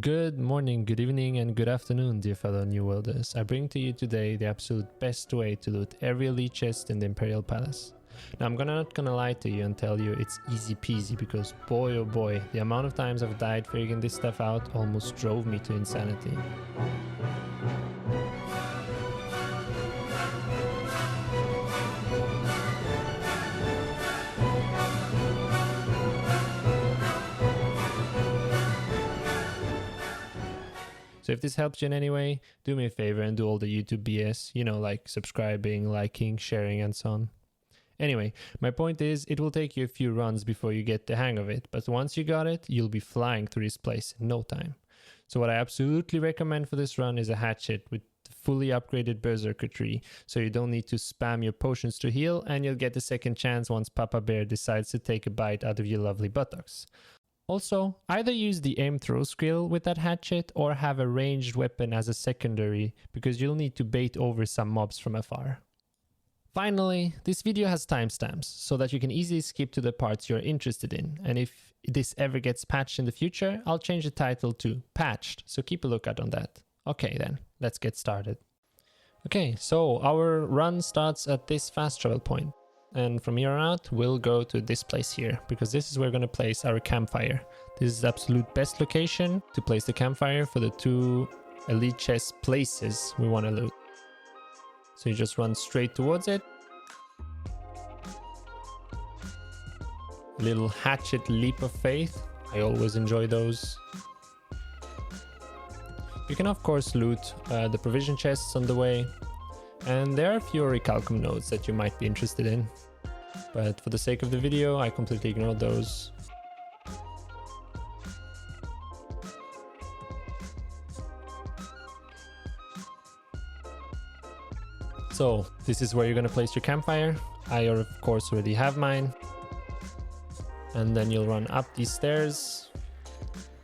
Good morning, good evening, and good afternoon, dear fellow New Worlders. I bring to you today the absolute best way to loot every elite chest in the Imperial Palace. Now, I'm not gonna lie to you and tell you it's easy peasy, because boy oh boy, the amount of times I've died figuring this stuff out almost drove me to insanity. So if this helps you in any way, do me a favor and do all the YouTube BS, like subscribing, liking, sharing, and so on. Anyway, my point is, it will take you a few runs before you get the hang of it, but once you got it, you'll be flying through this place in no time. So what I absolutely recommend for this run is a hatchet with fully upgraded berserker tree, so you don't need to spam your potions to heal, and you'll get a second chance once Papa Bear decides to take a bite out of your lovely buttocks. Also, either use the aim throw skill with that hatchet or have a ranged weapon as a secondary, because you'll need to bait over some mobs from afar. Finally, this video has timestamps so that you can easily skip to the parts you're interested in, and if this ever gets patched in the future, I'll change the title to Patched, so keep a lookout on that. Okay then, let's get started. Okay, so our run starts at this fast travel point. And from here on out, we'll go to this place here, because this is where we're going to place our campfire. This is the absolute best location to place the campfire for the two elite chest places we want to loot. So you just run straight towards it. Little hatchet leap of faith. I always enjoy those. You can of course loot the provision chests on the way. And there are a few orichalcum nodes that you might be interested in. But for the sake of the video, I completely ignored those. So, this is where you're gonna place your campfire. I of course already have mine. And then you'll run up these stairs.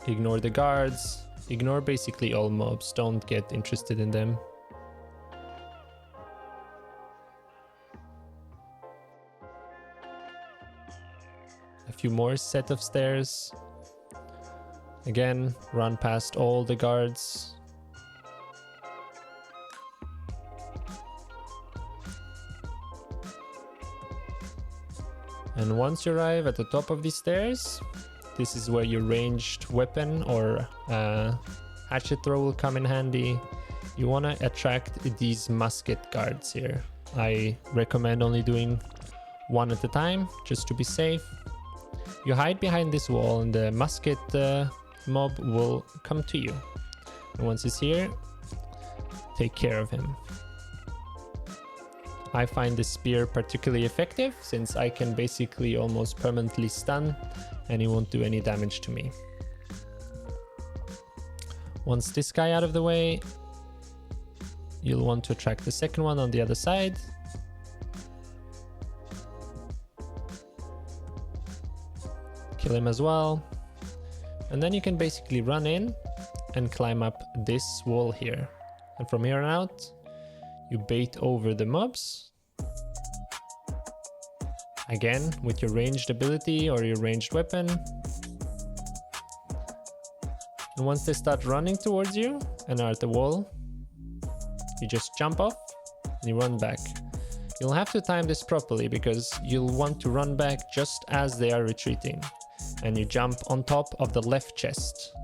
Ignore the guards. Ignore basically all mobs, don't get interested in them. A few more set of stairs. Again, run past all the guards. And once you arrive at the top of these stairs, this is where your ranged weapon or hatchet throw will come in handy. You want to attract these musket guards here. I recommend only doing one at a time, just to be safe. You hide behind this wall and the musket mob will come to you. And once he's here, take care of him. I find the spear particularly effective since I can basically almost permanently stun and he won't do any damage to me. Once this guy out of the way, you'll want to attract the second one on the other side. Kill him as well. And then you can basically run in and climb up this wall here. And from here on out, you bait over the mobs. Again, with your ranged ability or your ranged weapon. And once they start running towards you and are at the wall, you just jump off and you run back. You'll have to time this properly because you'll want to run back just as they are retreating. And you jump on top of the left chest.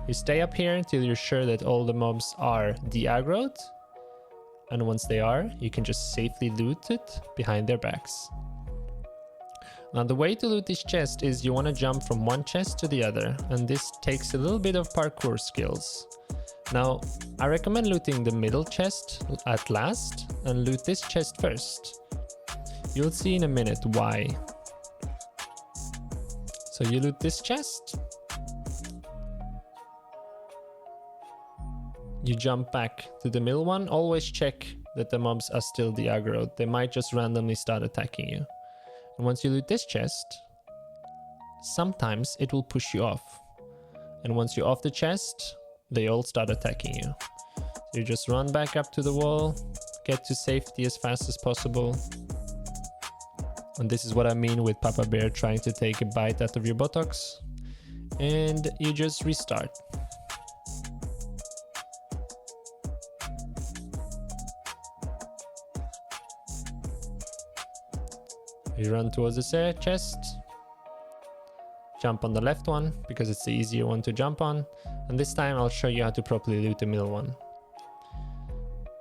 You stay up here until you're sure that all the mobs are de-aggroed. And once they are, you can just safely loot it behind their backs. Now the way to loot this chest is you want to jump from one chest to the other, and this takes a little bit of parkour skills. Now, I recommend looting the middle chest at last and loot this chest first. You'll see in a minute why. So you loot this chest. You jump back to the middle one. Always check that the mobs are still de-aggroed. They might just randomly start attacking you. And once you loot this chest, sometimes it will push you off. And once you're off the chest, they all start attacking you. So you just run back up to the wall, get to safety as fast as possible. And this is what I mean with Papa Bear trying to take a bite out of your buttocks. And you just restart. You run towards the chest. Jump on the left one because it's the easier one to jump on. And this time I'll show you how to properly loot the middle one.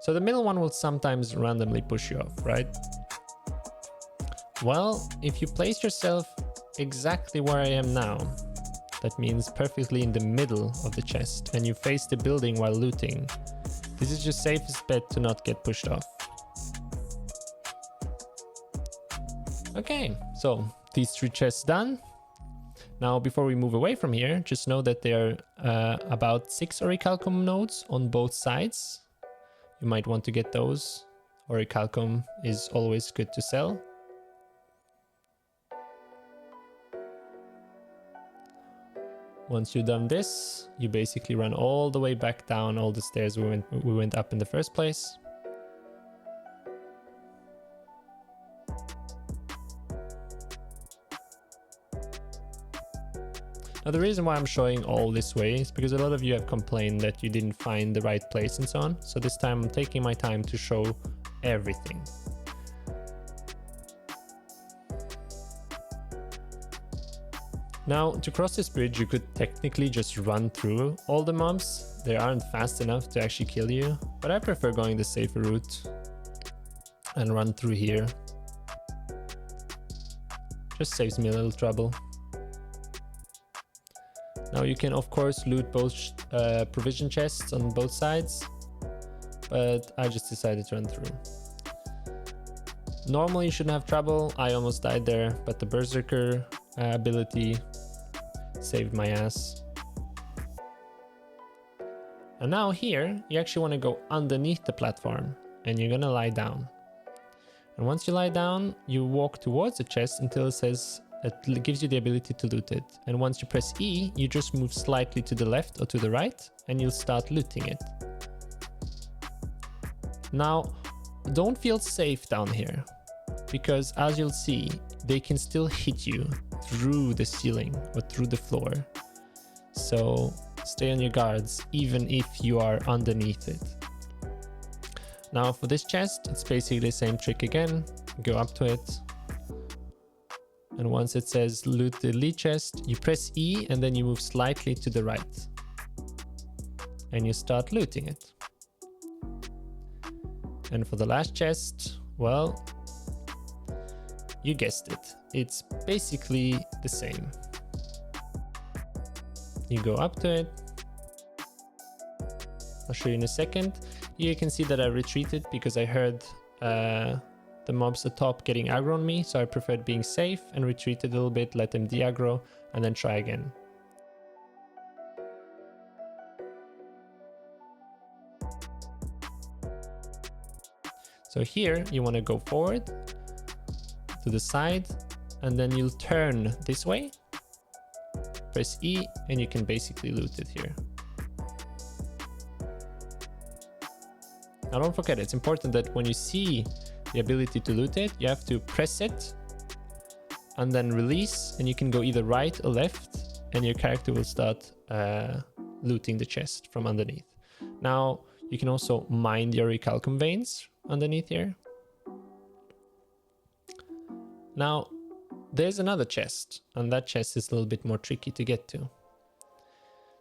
So the middle one will sometimes randomly push you off, right? Well, if you place yourself exactly where I am now, that means perfectly in the middle of the chest, and you face the building while looting, this is your safest bet to not get pushed off. Okay, so these 3 chests done. Now, before we move away from here, just know that there are about 6 orichalcum nodes on both sides. You might want to get those. Orichalcum is always good to sell. Once you've done this, you basically run all the way back down all the stairs we went up in the first place. Now the reason why I'm showing all this way is because a lot of you have complained that you didn't find the right place and so on. So this time I'm taking my time to show everything. Now, to cross this bridge, you could technically just run through all the mobs. They aren't fast enough to actually kill you, but I prefer going the safer route and run through here. Just saves me a little trouble. Now you can of course loot both provision chests on both sides, but I just decided to run through. Normally you shouldn't have trouble. I almost died there, but the Berserker ability saved my ass. And now here, you actually want to go underneath the platform and you're gonna lie down. And once you lie down, you walk towards the chest until it gives you the ability to loot it. And once you press E, you just move slightly to the left or to the right and you'll start looting it. Now, don't feel safe down here, because as you'll see, they can still hit you through the ceiling or through the floor. So stay on your guards even if you are underneath it. Now for this chest, it's basically the same trick again. Go up to it. And once it says loot the lead chest, you press E and then you move slightly to the right. And you start looting it. And for the last chest, well, you guessed it. It's basically the same. You go up to it. I'll show you in a second. Here you can see that I retreated because I heard the mobs at top getting aggro on me, so I preferred being safe and retreated a little bit, let them de-aggro, and then try again. So here you want to go forward to the side, and then you'll turn this way, press E, and you can basically loot it here. Now don't forget, it's important that when you see the ability to loot it, you have to press it and then release, and you can go either right or left, and your character will start looting the chest from underneath. Now you can also mine the orichalcum veins underneath here. Now there's another chest, and that chest is a little bit more tricky to get to.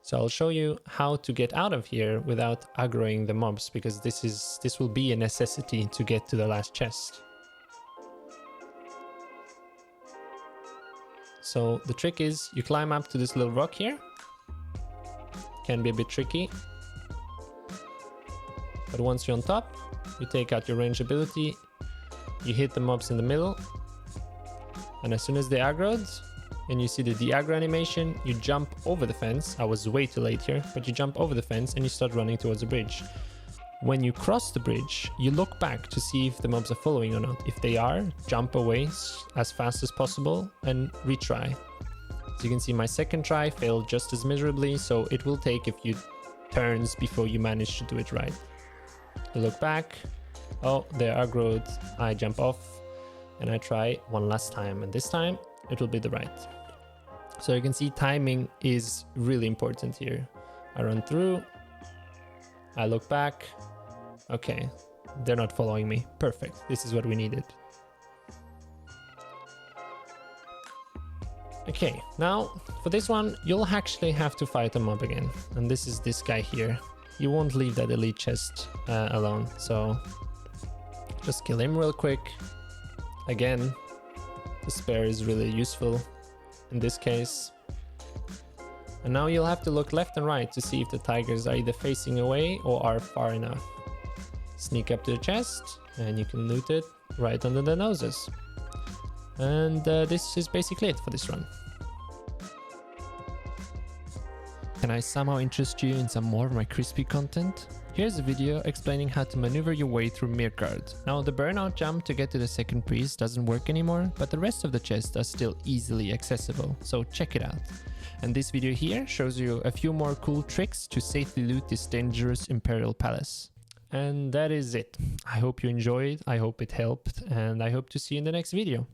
So I'll show you how to get out of here without aggroing the mobs, because this will be a necessity to get to the last chest. So the trick is you climb up to this little rock here. Can be a bit tricky. But once you're on top, you take out your range ability, you hit the mobs in the middle, and as soon as they aggroed, and you see the de-aggro animation, you jump over the fence. I was way too late here, but you jump over the fence and you start running towards the bridge. When you cross the bridge, you look back to see if the mobs are following or not. If they are, jump away as fast as possible and retry. So you can see my second try failed just as miserably, so it will take a few turns before you manage to do it right. You look back, oh, they're aggroed, I jump off, and I try one last time, and this time it will be the right. So you can see timing is really important here. I run through, I look back, okay, they're not following me, perfect, this is what we needed. Okay, now for this one, you'll actually have to fight a mob again. And this is this guy here. You won't leave that elite chest alone. So just kill him real quick. Again, the spare is really useful in this case. And now you'll have to look left and right to see if the tigers are either facing away or are far enough. Sneak up to the chest and you can loot it right under their noses. And this is basically it for this run. Can I somehow interest you in some more of my crispy content? Here's a video explaining how to maneuver your way through Mirkard. Now the burnout jump to get to the second priest doesn't work anymore, but the rest of the chests are still easily accessible, so check it out. And this video here shows you a few more cool tricks to safely loot this dangerous Imperial Palace. And that is it. I hope you enjoyed, I hope it helped, and I hope to see you in the next video.